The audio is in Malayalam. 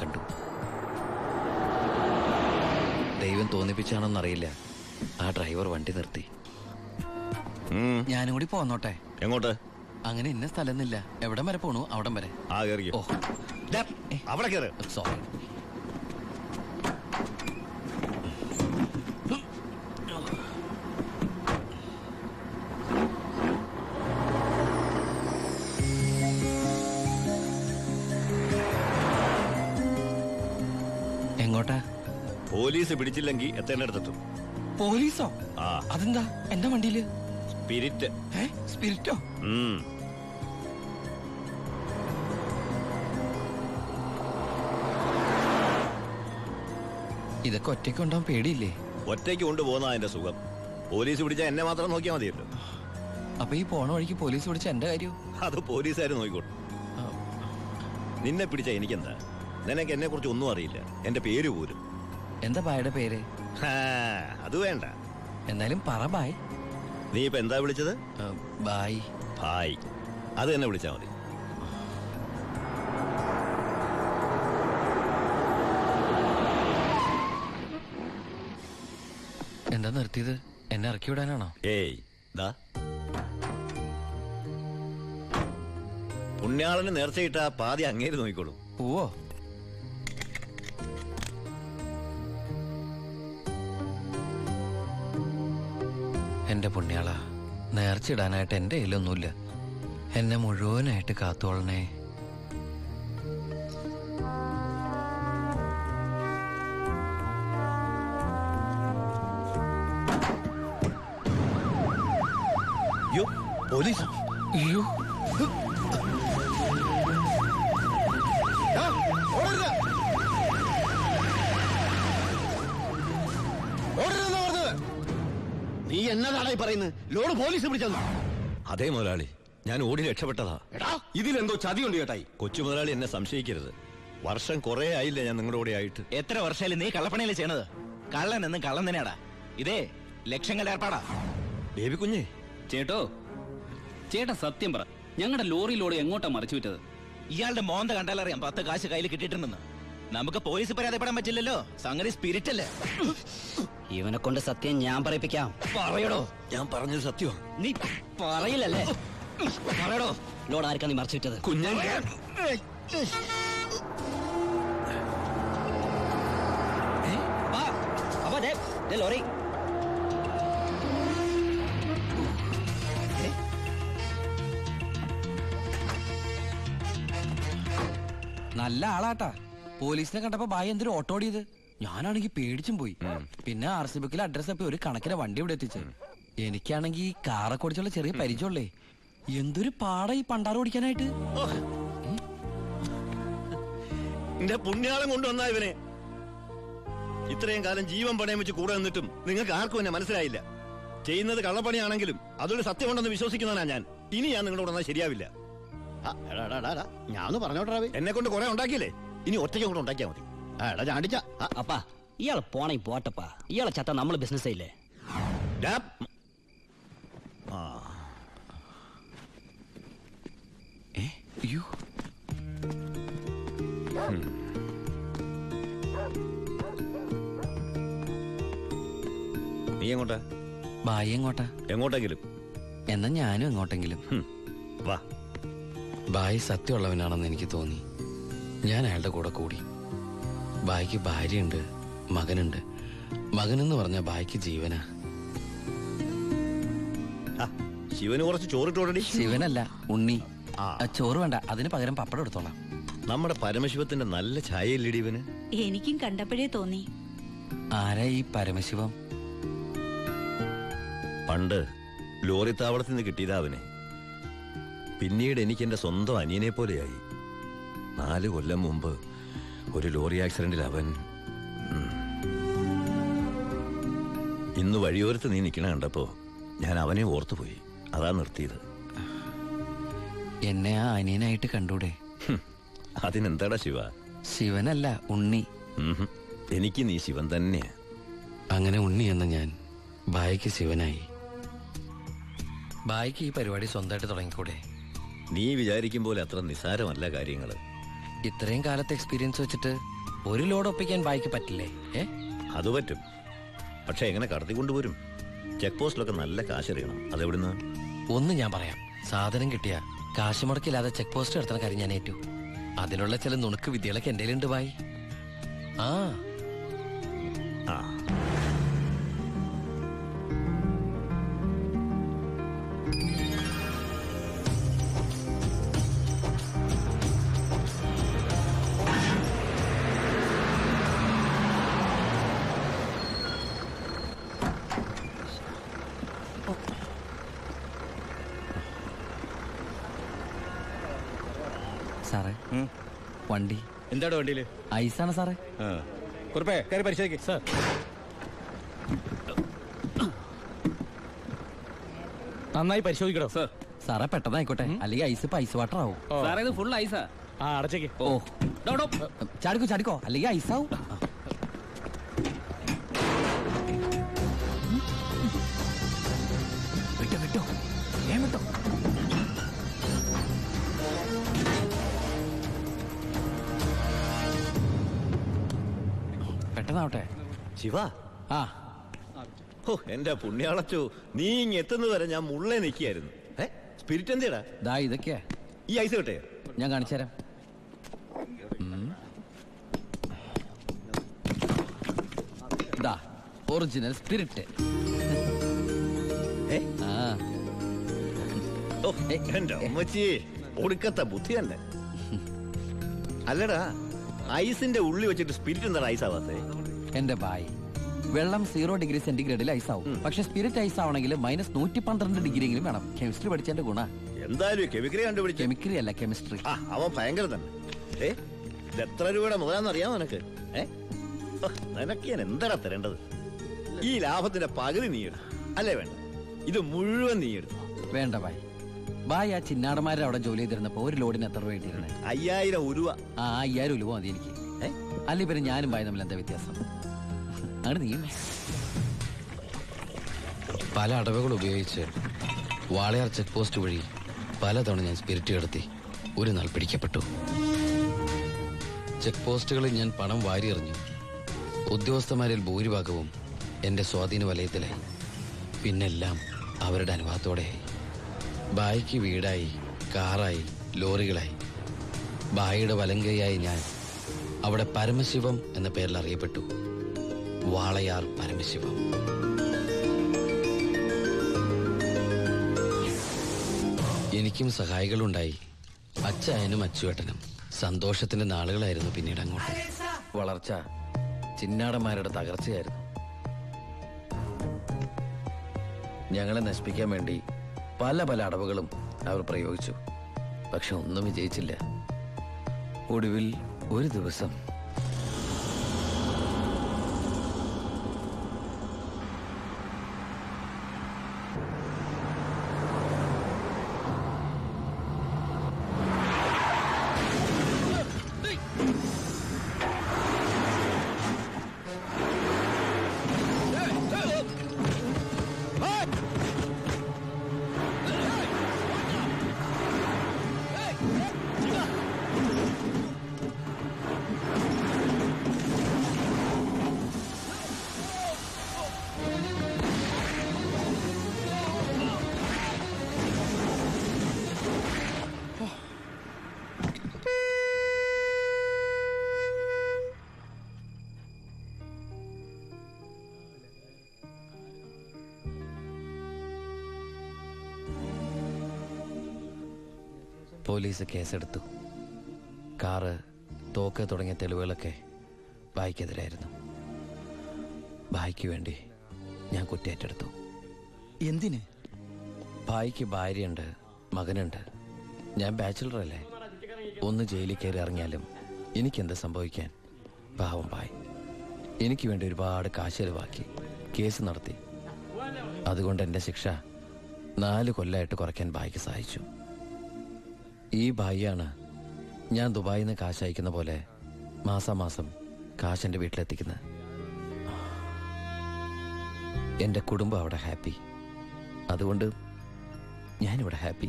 കണ്ടു. ദൈവം തോന്നിപ്പിച്ചാണോന്നറിയില്ല, ആ ഡ്രൈവർ വണ്ടി നിർത്തി. ഞാനും കൂടി പോന്നോട്ടെ? എങ്ങോട്ട്? അങ്ങനെ ഇന്ന സ്ഥലമൊന്നുമില്ല, എവിടം വരെ പോണു അവിടം വരെ. ഓ അവിടെ കയറ്. സോറി. എങ്ങോട്ടാ? പോലീസ് പിടിച്ചില്ലെങ്കിൽ എത്തേണ്ടടുത്തെത്തും. പോലീസോ? അതെന്താ എന്റെ വണ്ടിയില്? സ്പിരിറ്റ്. സ്പിരിറ്റോ? ഇതൊക്കെ ഒറ്റയ്ക്ക് ഉണ്ടാവാൻ പേടിയില്ലേ? ഒറ്റയ്ക്ക് കൊണ്ടുപോകുന്ന അതിന്റെ സുഖം. പോലീസ് പിടിച്ചാൽ എന്നെ മാത്രം നോക്കിയാൽ മതിയല്ലോ. അപ്പൊ ഈ പോണ വഴിക്ക് പോലീസ് പിടിച്ച എന്റെ കാര്യം? അത് പോലീസുകാർ നോക്കിക്കോട്ടെ. നിന്നെ പിടിച്ച എനിക്കെന്താ? നിനക്ക് എന്നെ കുറിച്ച് ഒന്നും അറിയില്ല, എന്റെ പേര് പോലും. എന്താ ബായുടെ പേര്? അത് വേണ്ട, എന്നാലും പറ ബായ്. നീ ഇപ്പൊ എന്താ വിളിച്ചത്? ബായ്. ബായ്, അത് തന്നെ വിളിച്ചാ മതി. എന്താ നിർത്തിയത്? എന്നെ ഇറക്കി വിടാനാണോ? ഏയ് ദാ, പുണ്യാളന് നേർച്ചയിട്ട പാതി അങ്ങേര് നോക്കിക്കോളൂ. പോവോ? എന്റെ പുണ്യാള, നേർച്ചയിടാനായിട്ട് എന്റെ കയ്യിലൊന്നുമില്ല. എന്നെ മുഴുവനായിട്ട് കാത്തോളണേ. പോലീസ്. അയ്യോ, നീ എന്നതാണായി പറയുന്നത്? ലോഡ് പോലീസ് പിടിച്ചെന്ന്? അതേ മുതലാളി, ഞാൻ ഓടി രക്ഷപ്പെട്ടതാ. ഇതിലെന്തോ ചതിയുണ്ട് ചേട്ടായി. കൊച്ചു മുതലാളി എന്നെ സംശയിക്കരുത്. വർഷം കുറെ ആയില്ലേ ഞാൻ നിങ്ങളുടെ കൂടെ ആയിട്ട്. എത്ര വർഷമായാലും നീ കള്ളപ്പണിയല്ലേ ചെയ്യണത്? കള്ളൻ എന്നും കള്ളൻ തന്നെയാടാ. ഇതേ ലക്ഷങ്ങളുടെ ഏർപ്പാടാ. ബേബി കുഞ്ഞേ. ചേട്ടോ, ചേട്ടാ സത്യം പറ, ഞങ്ങളുടെ ലോറിയിലോട് എങ്ങോട്ടാ മറിച്ചു വിറ്റത്? ഇയാളുടെ മോന്ത കണ്ടാലറിയാം 10 കാശ് കയ്യിൽ കിട്ടിയിട്ടുണ്ടെന്ന്. നമുക്ക് പോലീസ് പരാതിപ്പെടാൻ പറ്റില്ലല്ലോ, സംഗതി സ്പിരിറ്റ് അല്ലേ. ഇവനെ കൊണ്ട് സത്യം ഞാൻ പറയിപ്പിക്കാം. പറയടോ. ഞാൻ പറഞ്ഞത് സത്യമാ. നീ പറയില്ലല്ലേ? പറയടോ. ലോഡ് ആർക്കാ നീ മറിച്ചു വിറ്റത്? കുഞ്ഞാൻ ലോറി. നല്ല ആളാട്ടാ. പോലീസിനെ കണ്ടപ്പോ ബായ് എന്തൊരു ഓട്ടോ ഓടിയത്. ഞാനാണെങ്കി പേടിച്ചും പോയി. പിന്നെ RC ബുക്കിലെ അഡ്രസ് അപ്പൊ ഒരു കണക്കിന് വണ്ടി ഇവിടെ എത്തിച്ചു. എനിക്കാണെങ്കി കാറൊക്കെ ഓടിച്ചുള്ള ചെറിയ പരിചയമുള്ളേ. എന്തൊരു പാടാ ഈ പണ്ടാറ് ഓടിക്കാനായിട്ട്. എന്റെ പുണ്യാളം കൊണ്ടുവന്നാ ഇവനെ. ഇത്രയും കാലം ജീവൻ പണയം വെച്ച് കൂടെ നിന്നിട്ടും നിങ്ങൾക്ക് ആർക്കും എന്നെ മനസ്സിലായില്ല. ചെയ്യുന്നത് കള്ളപ്പണിയാണെങ്കിലും അതൊരു സത്യമുണ്ടെന്ന് വിശ്വസിക്കുന്നവനാ ഞാൻ. ഇനി ഞാൻ നിങ്ങളോട് വന്നാൽ ശരിയാവില്ല. ഞാൻ പറഞ്ഞോട്ടെ, എന്നെ കൊണ്ട് കുറെ ഉണ്ടാക്കിയില്ലേ, ഇനി ഒറ്റയ്ക്ക് കൊണ്ട് ഉണ്ടാക്കിയാ മതി. ചാണ്ടിച്ച. അപ്പാ, ഇയാള് പോണേ പോട്ടപ്പാ. ഇയാളെ ചത്ത നമ്മള് ബിസിനസ് ഇല്ലേ? അയ്യോ, നീ എങ്ങോട്ടാ? ബായ് എങ്ങോട്ടാ? എങ്ങോട്ടെങ്കിലും. എന്നാ ഞാനും എങ്ങോട്ടെങ്കിലും. വാ. ബായ് സത്യമുള്ളവനാണെന്ന് എനിക്ക് തോന്നി. ഞാൻ അയാളുടെ കൂടെ കൂടി. ബായ്ക്ക് ഭാര്യയുണ്ട്, മകനുണ്ട്. മകനെന്ന് പറഞ്ഞ ബായ്ക്ക് ജീവനാ. ശിവന് കുറച്ച് ചോറിട്ടോടി. ശിവനല്ല, ഉണ്ണി. ചോറ് വേണ്ട, അതിന് പകരം പപ്പടം എടുത്തോളാം. നമ്മുടെ പരമശിവത്തിന്റെ നല്ല ഛായയില്ലടി ഇവന്. എനിക്കും കണ്ടപ്പോഴേ തോന്നി. ആരാ ഈ പരമശിവം? പണ്ട് ലോറി താവളത്തിൽ നിന്ന് കിട്ടിയതാ അവനെ. പിന്നീട് എനിക്ക് എന്റെ സ്വന്തം അനിയനെ പോലെയായി. 4 കൊല്ലം മുമ്പ് ഒരു ലോറി ആക്സിഡന്റിൽ അവൻ. ഇന്ന് വഴിയോരത്ത് നീ നിൽക്കണ കണ്ടപ്പോ ഞാൻ അവനെ ഓർത്തുപോയി. അതാ നിർത്തിയത്. എന്നെ ആ അനിയനായിട്ട് കണ്ടൂടെ? അതിനെന്താടാ ശിവ? ശിവനല്ല, ഉണ്ണി. എനിക്ക് നീ ശിവൻ തന്നെയാ. അങ്ങനെ ഉണ്ണി എന്ന ഞാൻ ബായിക്ക് ശിവനായി. ബായിക്ക് ഈ പരിപാടി സ്വന്തമായിട്ട് തുടങ്ങിക്കൂടെ? നീ വിചാരിക്കും പോലെ അത്ര നിസാരമല്ല കാര്യങ്ങള്. ഇത്രയും കാലത്തെ എക്സ്പീരിയൻസ് വെച്ചിട്ട് ഒരു ലോഡ് ഒപ്പിക്കാൻ ബായിക്ക് പറ്റില്ലേ? അത് പറ്റും. പക്ഷെ എങ്ങനെ കടത്തിക്കൊണ്ടുപോരും? ചെക്ക് പോസ്റ്റിലൊക്കെ നല്ല കാശ് എറിയണം. അതെവിടുന്ന്? ഒന്ന് ഞാൻ പറയാം. സാധനം കിട്ടിയ കാശ് മുടക്കില്ലാതെ ചെക്ക് പോസ്റ്റ് എടുത്തുന്ന കാര്യം ഞാൻ ഏറ്റു. അതിനുള്ള ചില നുണുക്ക് വിദ്യകളൊക്കെ എന്റെ ഉണ്ട് ബായി. ആ ആ സാറേ, വണ്ടി എന്താണ് വണ്ടിയില്? ഐസാണ് സാറേ. കുറുപ്പേ കയറി പരിശോധിക്ക്. സാർ നന്നായി പരിശോധിക്കണോ? സാർ സാറേ പെട്ടെന്നായിക്കോട്ടെ, അല്ലെങ്കിൽ ഐസ് ഐസ് വാട്ടർ ആവും. സാറേ ഇത് ഫുൾ ഐസാ. ആ അടച്ചേക്ക്. ഓ ചാടിക്കോ അല്ലെങ്കിൽ ഐസാവും. വിട്ടോ വിട്ടോ. പെട്ടെന്നാവട്ടെ. ശിവ, ആ ഓ എന്റെ പുണ്യാളച്ചോ, നീ ഇങ് എത്തുന്നത് വരെ ഞാൻ മുള്ളേ നിൽക്കുകയായിരുന്നു. സ്പിരിറ്റ് എന്തിടാ? ദാ ഇതൊക്കെയാ. ഈ ഐസ് കിട്ടേ? ഞാൻ കാണിച്ചുതരാം. ദാ ഒറിജിനൽ സ്പിരിറ്റ്. ആ ഓ എന്റെ അമ്മച്ചി, ഒടുക്കത്തെ ബുദ്ധി തന്നെ. അല്ലടാ, ഐസിന്റെ ഉള്ളി വെച്ചിട്ട് സ്പിരിറ്റ് എന്താ ഐസ് ആവാത്തേ? എന്റെ ബായ്, വെള്ളം 0 ഡിഗ്രി സെന്റിഗ്രേഡിൽ ഐസ് ആവും. പക്ഷെ സ്പിരിറ്റ് ഐസ് ആവണമെങ്കിൽ -112 ഡിഗ്രിയെങ്കിലും വേണം. കെമിസ്ട്രി പഠിച്ചതിന്റെ ഗുണ. എന്തായാലും കെമിക്കലി കണ്ടുപിടിച്ചു. കെമിസ്ട്രി അല്ല, കെമിസ്ട്രി. ആ അവൻ ഭയങ്കര തന്നെ. ഇത് എത്ര രൂപയുടെ മുതലാന്ന് അറിയാമോ നിനക്ക്? നിനക്ക് ഞാൻ എന്താടാ തരേണ്ടത്? ഈ ലാഭത്തിന്റെ പകുതി നീ എടു. അല്ലേ വേണ്ട, ഇത് മുഴുവൻ നീ എടുത്തു. വേണ്ട ബായ്. ബായ് ആ ചിന്നാടന്മാരുടെ അവിടെ ജോലി ചെയ്തിരുന്നപ്പോ ഒരു ലോഡിന് എത്ര രൂപ കിട്ടിയിരുന്നത്? 5000 ഉരുവ. ആ 5000 രൂപ മതി എനിക്ക്. അല്ല പിന്നെ ഞാനും ബായ് തമ്മിൽ എന്താ വ്യത്യാസം? അങ്ങനെ നീ പല അടവുകൾ ഉപയോഗിച്ച് വാളയാർ ചെക്ക് പോസ്റ്റ് വഴി പലതവണ ഞാൻ സ്പിരിറ്റ് കടത്തി ഒരു നാൾ പിടിക്കപ്പെട്ടു. ചെക്ക് പോസ്റ്റുകളിൽ ഞാൻ പണം വാരിയെറിഞ്ഞു. ഉദ്യോഗസ്ഥന്മാരിൽ ഭൂരിഭാഗവും എന്റെ സ്വാധീന വലയത്തിലായി. പിന്നെല്ലാം അവരുടെ അനുഭവത്തോടെയായി. ബായിക്ക് വീടായി, കാറായി, ലോറികളായി. ബായിയുടെ വലങ്കയായി ഞാൻ അവിടെ പരമശിവം എന്ന പേരിൽ അറിയപ്പെട്ടു. വാളയാർ പരമശിവം. എനിക്കും സഹായികളുണ്ടായി. അച്ചായനും അച്ചുവേട്ടനും. സന്തോഷത്തിന്റെ നാളുകളായിരുന്നു പിന്നീട് അങ്ങോട്ട്. വളർച്ച ചിന്നാടന്മാരുടെ തകർച്ചയായിരുന്നു. ഞങ്ങളെ നശിപ്പിക്കാൻ വേണ്ടി പല പല അടവുകളും അവർ പ്രയോഗിച്ചു. പക്ഷെ ഒന്നും വിജയിച്ചില്ല. ഒടുവിൽ ഒരു ദിവസം പോലീസ് കേസെടുത്തു. കാറ്, തോക്ക് തുടങ്ങിയ തെളിവുകളൊക്കെ ബായിക്കെതിരായിരുന്നു. ബായിക്ക് വേണ്ടി ഞാൻ കുറ്റേറ്റെടുത്തു. എന്തിന്? ബായിക്ക് ഭാര്യയുണ്ട്, മകനുണ്ട്. ഞാൻ ബാച്ചിലറല്ലേ. ഒന്ന് ജയിലിൽ കയറി ഇറങ്ങിയാലും എനിക്കെന്ത് സംഭവിക്കാൻ? പാവം ബായ് എനിക്ക് വേണ്ടി ഒരുപാട് കാശ് ചെലവാക്കി കേസ് നടത്തി. അതുകൊണ്ട് എൻ്റെ ശിക്ഷ 4 കൊല്ലമായിട്ട് കുറയ്ക്കാൻ ബായിക്ക് സഹായിച്ചു. ഈ ബായിയാണ് ഞാൻ ദുബായിൽ നിന്ന് കാശ് അയക്കുന്ന പോലെ മാസാമാസം കാശ് എൻ്റെ വീട്ടിലെത്തിക്കുന്നത്. എൻ്റെ കുടുംബം അവിടെ ഹാപ്പി. അതുകൊണ്ട് ഞാനിവിടെ ഹാപ്പി.